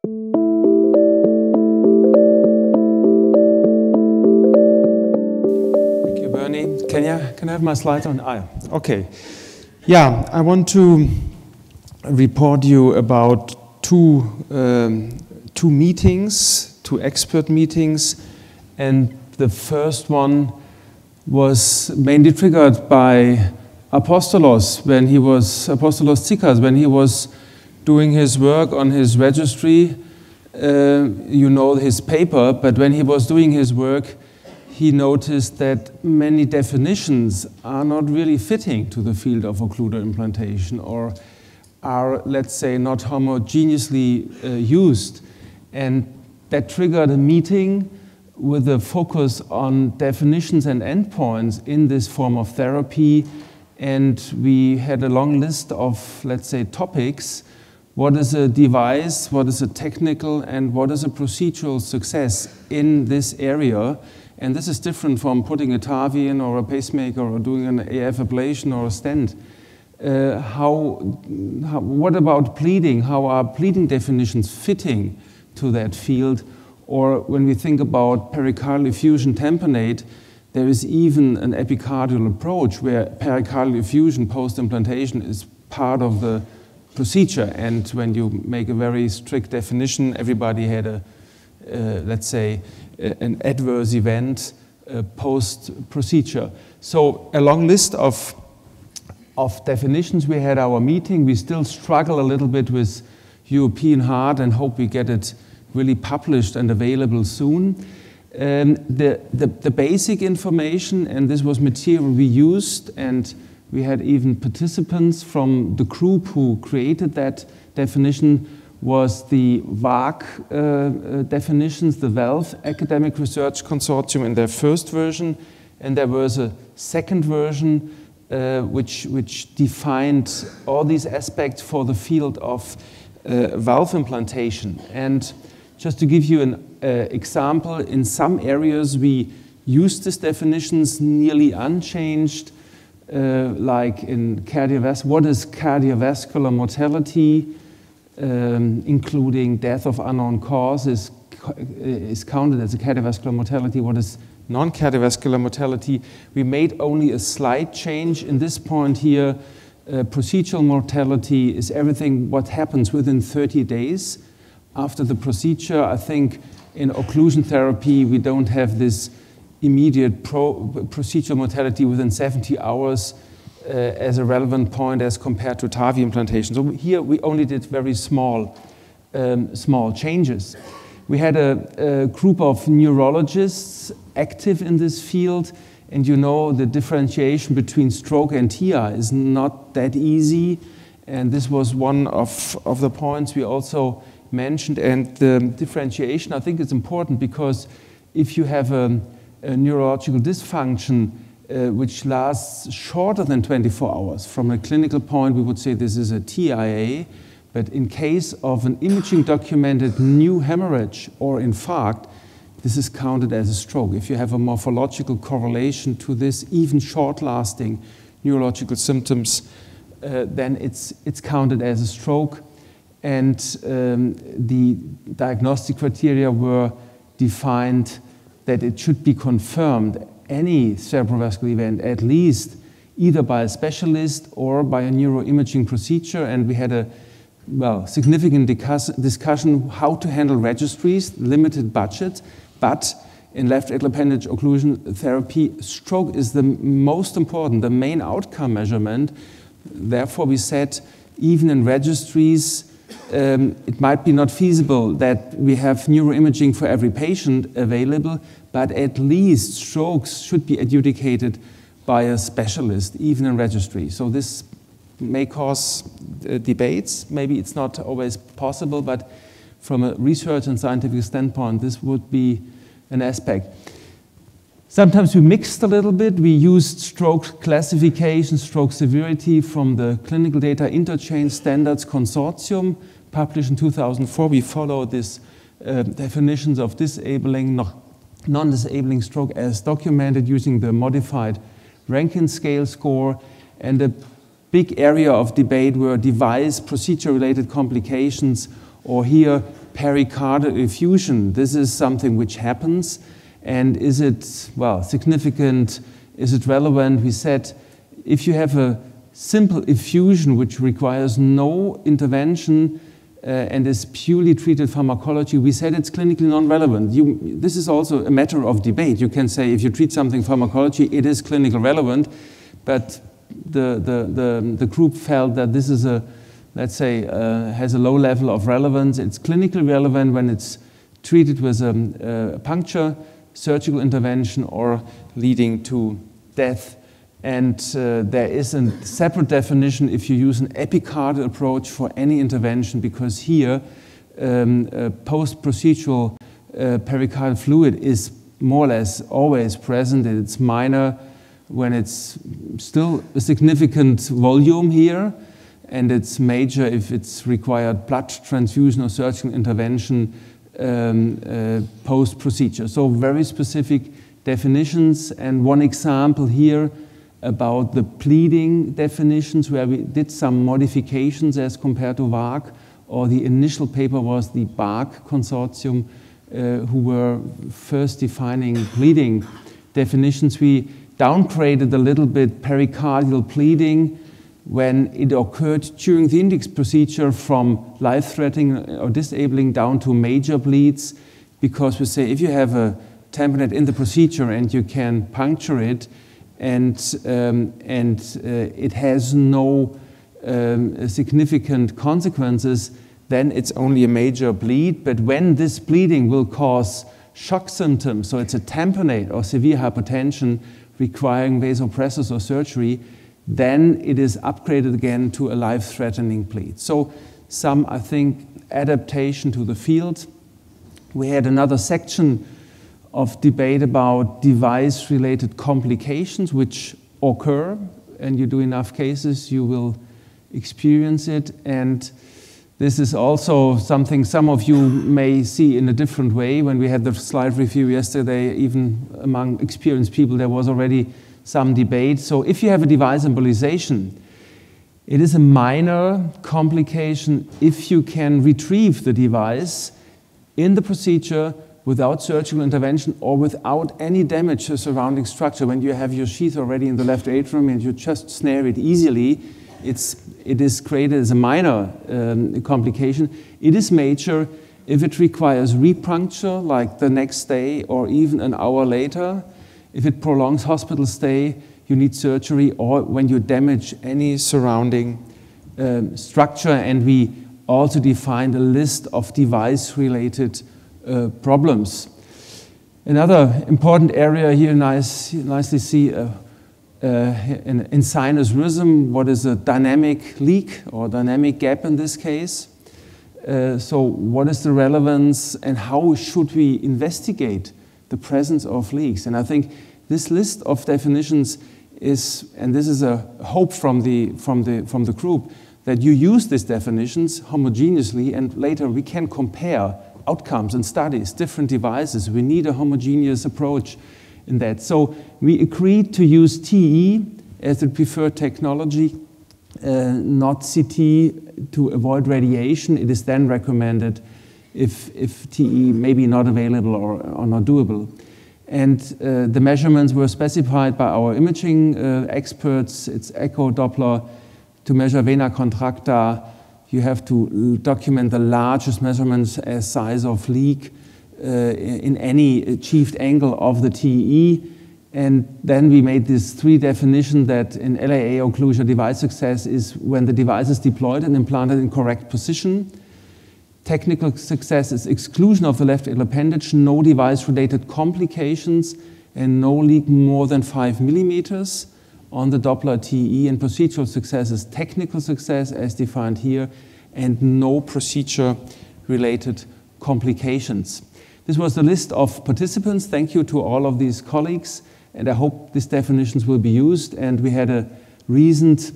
Thank you, Bernie. Can I have my slides on? Okay. Yeah, I want to report you about two meetings, two expert meetings, and the first one was mainly triggered by Apostolos Tsikas, when he was doing his work on his registry. You know his paper, but when he was doing his work, he noticed that many definitions are not really fitting to the field of occluder implantation, or are, let's say, not homogeneously used. And that triggered a meeting with a focus on definitions and endpoints in this form of therapy. And we had a long list of, let's say, topics. What is a device? What is a technical? And what is a procedural success in this area? And this is different from putting a TAVI in, or a pacemaker, or doing an AF ablation, or a stent. What about bleeding? How are bleeding definitions fitting to that field? Or when we think about pericardial effusion tamponade, there is even an epicardial approach where pericardial effusion post-implantation is part of the procedure. And when you make a very strict definition, everybody had let's say, an adverse event post-procedure. So a long list of definitions. We had our meeting. We still struggle a little bit with European Heart and hope we get it really published and available soon. The basic information, and this was material we used, and we had even participants from the group who created that definition, was the VAC definitions, the Valve Academic Research Consortium in their first version, and there was a second version which defined all these aspects for the field of valve implantation. And just to give you an example, in some areas we used these definitions nearly unchanged, like in cardiovascular. What is cardiovascular mortality? Including death of unknown cause is counted as a cardiovascular mortality. What is non-cardiovascular mortality? We made only a slight change in this point here. Procedural mortality is everything what happens within 30 days after the procedure. I think in occlusion therapy we don't have this immediate procedural mortality within 70 hours as a relevant point as compared to TAVI implantation. So here we only did very small changes. We had a group of neurologists active in this field, and you know the differentiation between stroke and TIA is not that easy, and this was one of the points we also mentioned. And the differentiation, I think, is important, because if you have a neurological dysfunction which lasts shorter than 24 hours. From a clinical point, we would say this is a TIA, but in case of an imaging documented new hemorrhage or infarct, this is counted as a stroke. If you have a morphological correlation to this, even short-lasting neurological symptoms, then it's counted as a stroke. And the diagnostic criteria were defined that it should be confirmed, any cerebrovascular event, at least either by a specialist or by a neuroimaging procedure. And we had a significant discussion how to handle registries, limited budget, but in left atrial appendage occlusion therapy, stroke is the most important, the main outcome measurement. Therefore, we said even in registries, it might be not feasible that we have neuroimaging for every patient available, but at least strokes should be adjudicated by a specialist, even in registry. So this may cause debates. Maybe it's not always possible, but from a research and scientific standpoint, this would be an aspect. Sometimes we mixed a little bit. We used stroke classification, stroke severity from the Clinical Data Interchange Standards Consortium, published in 2004. We followed this definitions of disabling, non-disabling stroke as documented using the modified Rankin scale score. And the big area of debate were device procedure-related complications, or here pericardial effusion. This is something which happens. And is it, well, significant? Is it relevant? We said if you have a simple effusion which requires no intervention and is purely treated pharmacology, we said it's clinically non-relevant. This is also a matter of debate. You can say if you treat something pharmacology, it is clinically relevant, but the group felt that this is a, let's say, has a low level of relevance. It's clinically relevant when it's treated with a puncture, surgical intervention, or leading to death. And there is a separate definition if you use an epicardial approach for any intervention, because here post-procedural pericardial fluid is more or less always present. It's minor when it's still a significant volume here, and it's major if it's required blood transfusion or surgical intervention post-procedure. So very specific definitions, and one example here about the pleading definitions where we did some modifications as compared to WARC, or the initial paper was the BARC consortium who were first defining pleading definitions. We downgraded a little bit pericardial bleeding when it occurred during the index procedure from life-threatening or disabling down to major bleeds, because we say if you have a tamponade in the procedure and you can puncture it, and it has no significant consequences, then it's only a major bleed. But when this bleeding will cause shock symptoms, so it's a tamponade or severe hypotension requiring vasopressors or surgery, then it is upgraded again to a life-threatening bleed. So some, I think, adaptation to the field. We had another section of debate about device-related complications which occur, and you do enough cases, you will experience it. And this is also something some of you may see in a different way. When we had the slide review yesterday, even among experienced people, there was already some debate. So if you have a device embolization, it is a minor complication if you can retrieve the device in the procedure without surgical intervention or without any damage to the surrounding structure. When you have your sheath already in the left atrium and you just snare it easily, it is created as a minor complication. It is major if it requires repuncture, like the next day or even an hour later. If it prolongs hospital stay, you need surgery, or when you damage any surrounding structure. And we also defined a list of device-related problems. Another important area here, nicely see in sinus rhythm, what is a dynamic leak or dynamic gap in this case. So what is the relevance and how should we investigate the presence of leaks? And I think this list of definitions is, and this is a hope from the group, that you use these definitions homogeneously and later we can compare outcomes and studies, different devices. We need a homogeneous approach in that. So we agreed to use TE as the preferred technology, not CT to avoid radiation. It is then recommended if TE may be not available or not doable. And the measurements were specified by our imaging experts. It's echo, Doppler. To measure vena contracta, you have to document the largest measurements as size of leak in any achieved angle of the TE. And then we made this three definition that in LAA occlusion device success is when the device is deployed and implanted in correct position. Technical success is exclusion of the left atrial appendage, no device-related complications, and no leak more than 5 millimeters on the Doppler TE. And procedural success is technical success as defined here, and no procedure-related complications. This was the list of participants. Thank you to all of these colleagues, and I hope these definitions will be used. And we had a recent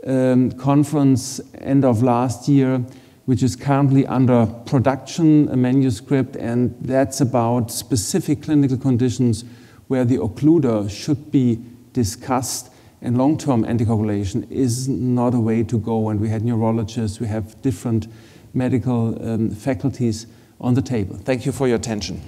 conference end of last year, which is currently under production, a manuscript, and that's about specific clinical conditions where the occluder should be discussed, and long-term anticoagulation is not a way to go. And we had neurologists, we have different medical faculties on the table. Thank you for your attention.